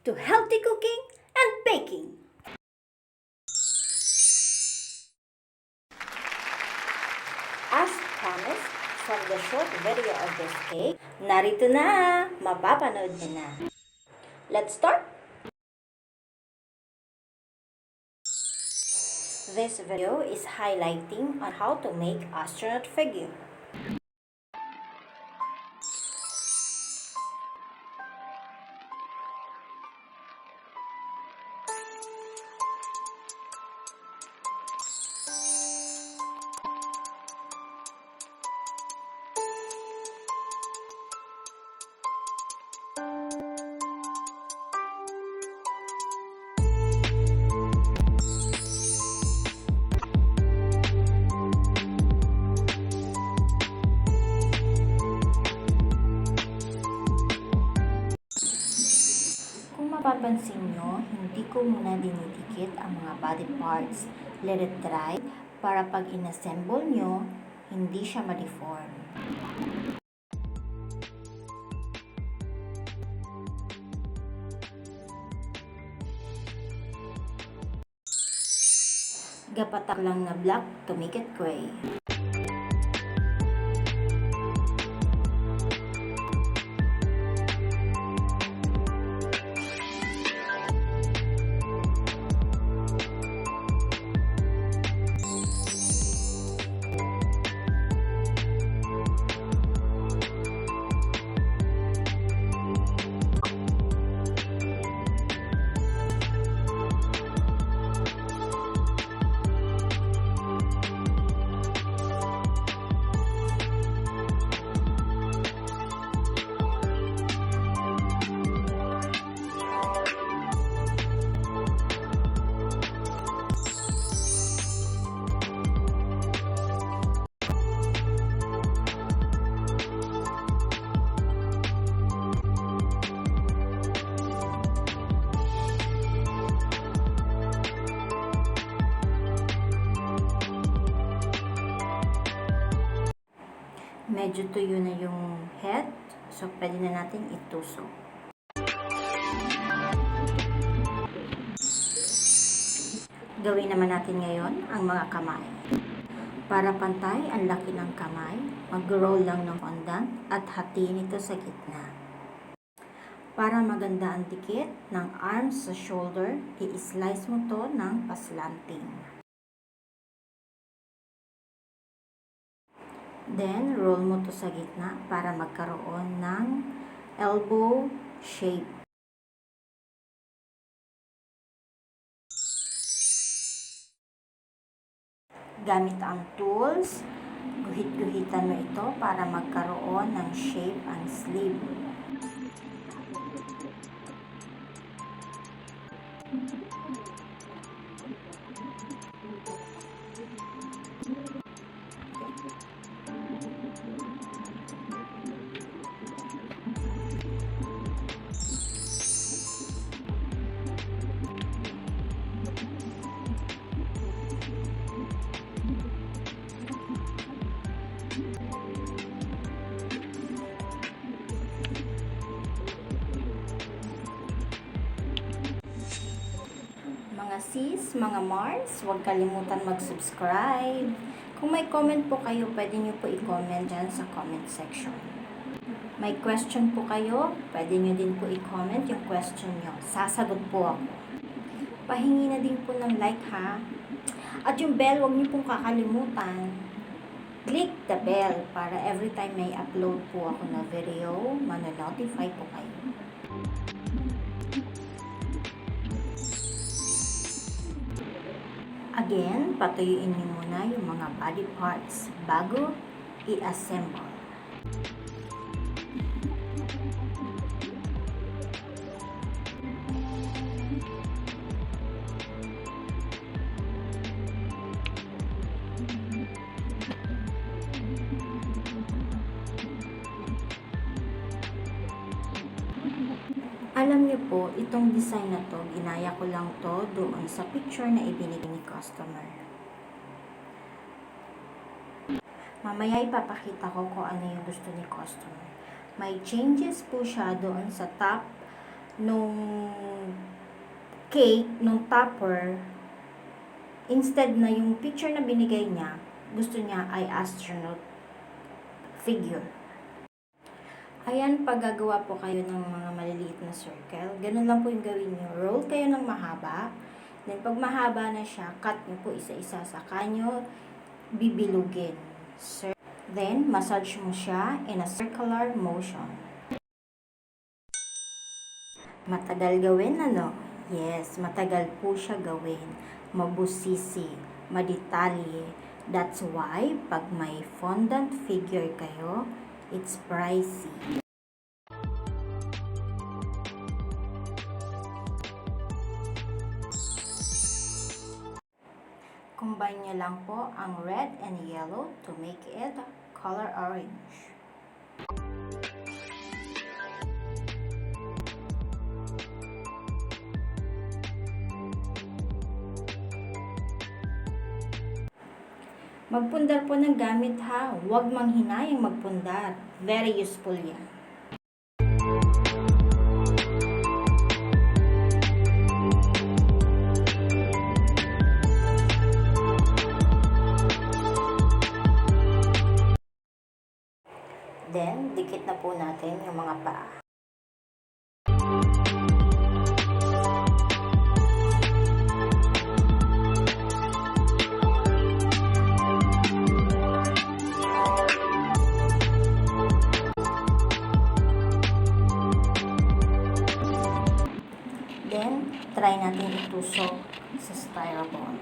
to healthy cooking and baking. As promised, from the short video of this cake, narito na! Mapapanood niyo na. Let's start! This video is highlighting on how to make astronaut figure. Mapapansin nyo, hindi ko muna dinidikit ang mga body parts. Let it dry para pag inassemble nyo, hindi siya ma-deform. Gapatak lang na black to make it gray. Medyo tuyo na yung head, so pwede na natin itusok. Gawin naman natin ngayon ang mga kamay. Para pantay ang laki ng kamay, mag-roll lang ng fondant at hatiin ito sa gitna. Para maganda ang dikit ng arms sa shoulder, i-slice mo to ng paslanting. Then, roll mo to sa gitna para magkaroon ng elbow shape. Gamit ang tools, guhit-guhitan mo ito para magkaroon ng shape ang sleeve. Mga sis, mga Mars, huwag kalimutan mag-subscribe. Kung may comment po kayo, pwede nyo po i-comment dyan sa comment section. May question po kayo, pwede nyo din po i-comment yung question nyo. Sasagot po ako. Pahingi na din po ng like ha. At yung bell, huwag nyo pong kakalimutan. Click the bell para every time may upload po ako na video, mana-notify po kayo. Again, patuyuin niyo muna yung mga body parts bago i-assemble. Alam niyo po, itong design na to, ginaya ko lang to doon sa picture na ibinigay ni customer. Mamaya ipapakita ko kung ano yung gusto ni customer. May changes po siya doon sa top nung cake, nung topper, instead na yung picture na binigay niya, gusto niya ay astronaut figure. Ayan, pag gagawa po kayo ng mga maliliit na circle, ganun lang po yung gawin nyo. Roll kayo ng mahaba. Then, pag mahaba na siya, cut nyo po isa-isa. Saka nyo bibilugin. Then, massage mo siya in a circular motion. Matagal gawin, ano? Yes, matagal po siya gawin. Mabusisi, madetalye. That's why, pag may fondant figure kayo, it's pricey. Combine niyo lang po ang red and yellow to make it color orange. Magpundar po ng gamit ha. Huwag manghinayang magpundar. Very useful yan. Then, dikit na po natin yung mga paa. Then, try natin itusok sa styrofoam.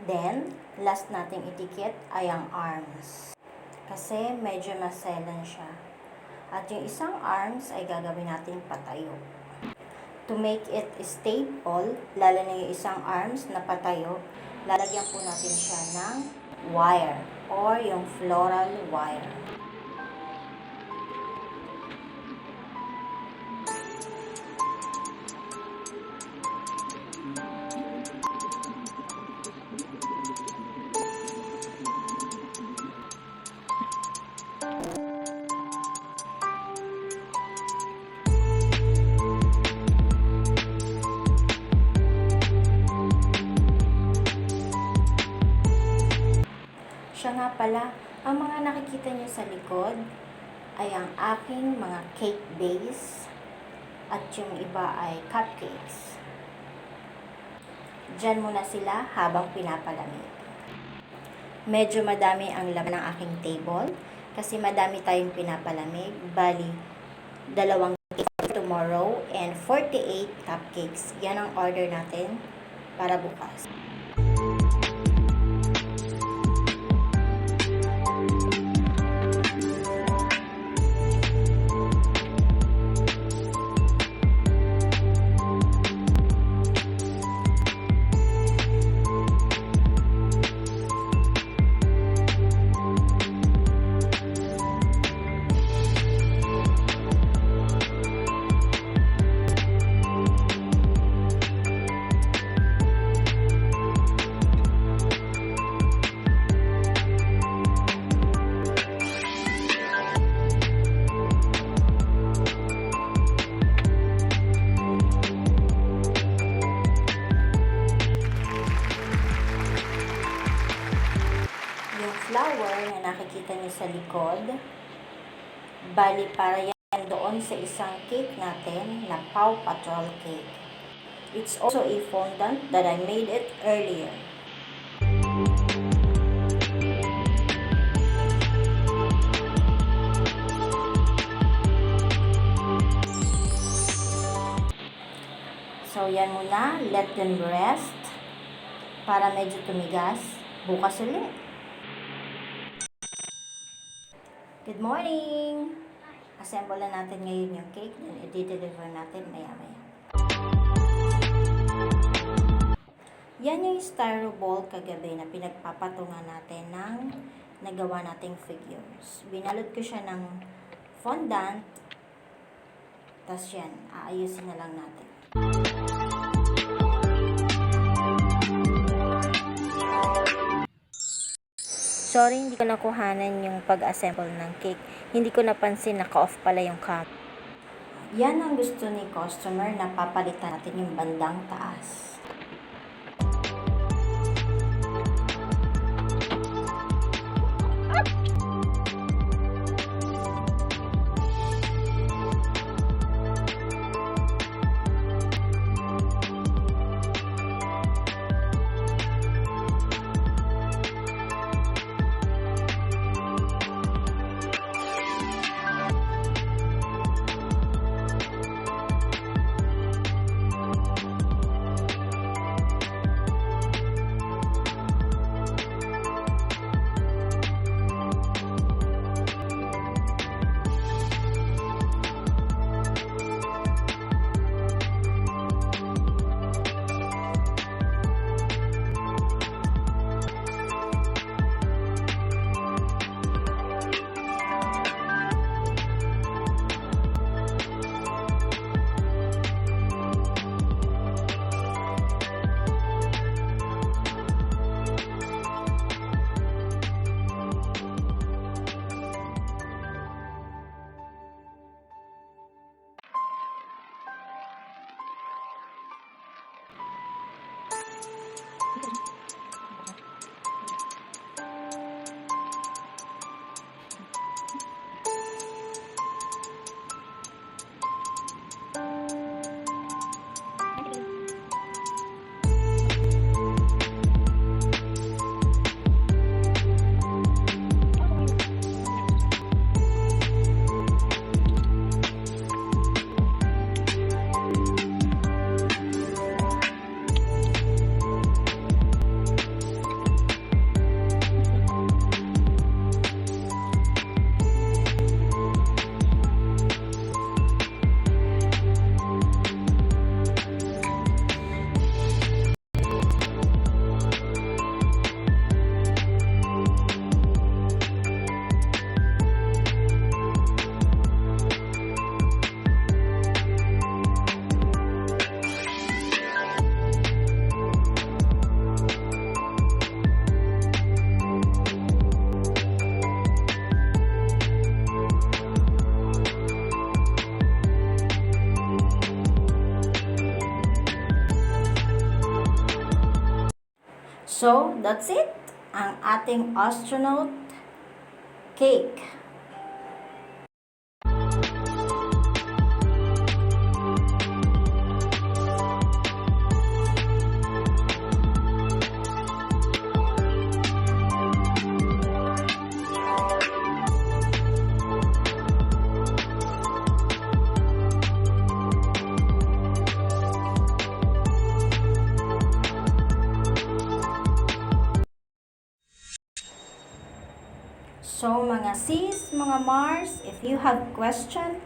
Then, last nating itikit ay ang arms. Kasi medyo maselan siya. At yung isang arms ay gagawin natin patayo. To make it stable, lalo na yung isang arms na patayo, lalagyan po natin siya ng wire or yung floral wire. Siya nga pala, ang mga nakikita niyo sa likod ay ang aking mga cake base at yung iba ay cupcakes. Diyan muna sila habang pinapalamig. Medyo madami ang laman ng aking table kasi madami tayong pinapalamig. Bali, 2 cake tomorrow and 48 cupcakes. Yan ang order natin para bukas. Flower na nakikita niyo sa likod, bali para yan doon sa isang cake natin na Paw Patrol cake. It's also a fondant that I made it earlier. So, yan muna. Let them rest para medyo tumigas. Bukas ulit. Good morning! Assemble na natin ngayon yung cake. Then, i-deliver natin maya-maya. Yan yung styro ball kagabi na pinagpapatungan natin ng nagawa nating figures. Binalot ko siya ng fondant. Tapos yan, aayusin na lang natin. Sorry, hindi ko nakuhanan yung pag-assemble ng cake. Hindi ko napansin, naka-off pala yung cam. Yan ang gusto ni customer na papalitan natin yung bandang taas. So, that's it. Ang ating astronaut cake. So, mga sis, mga Mars, if you have question,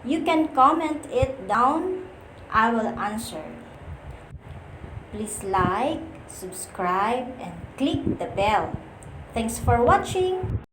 you can comment it down. I will answer. Please like, subscribe, and click the bell. Thanks for watching.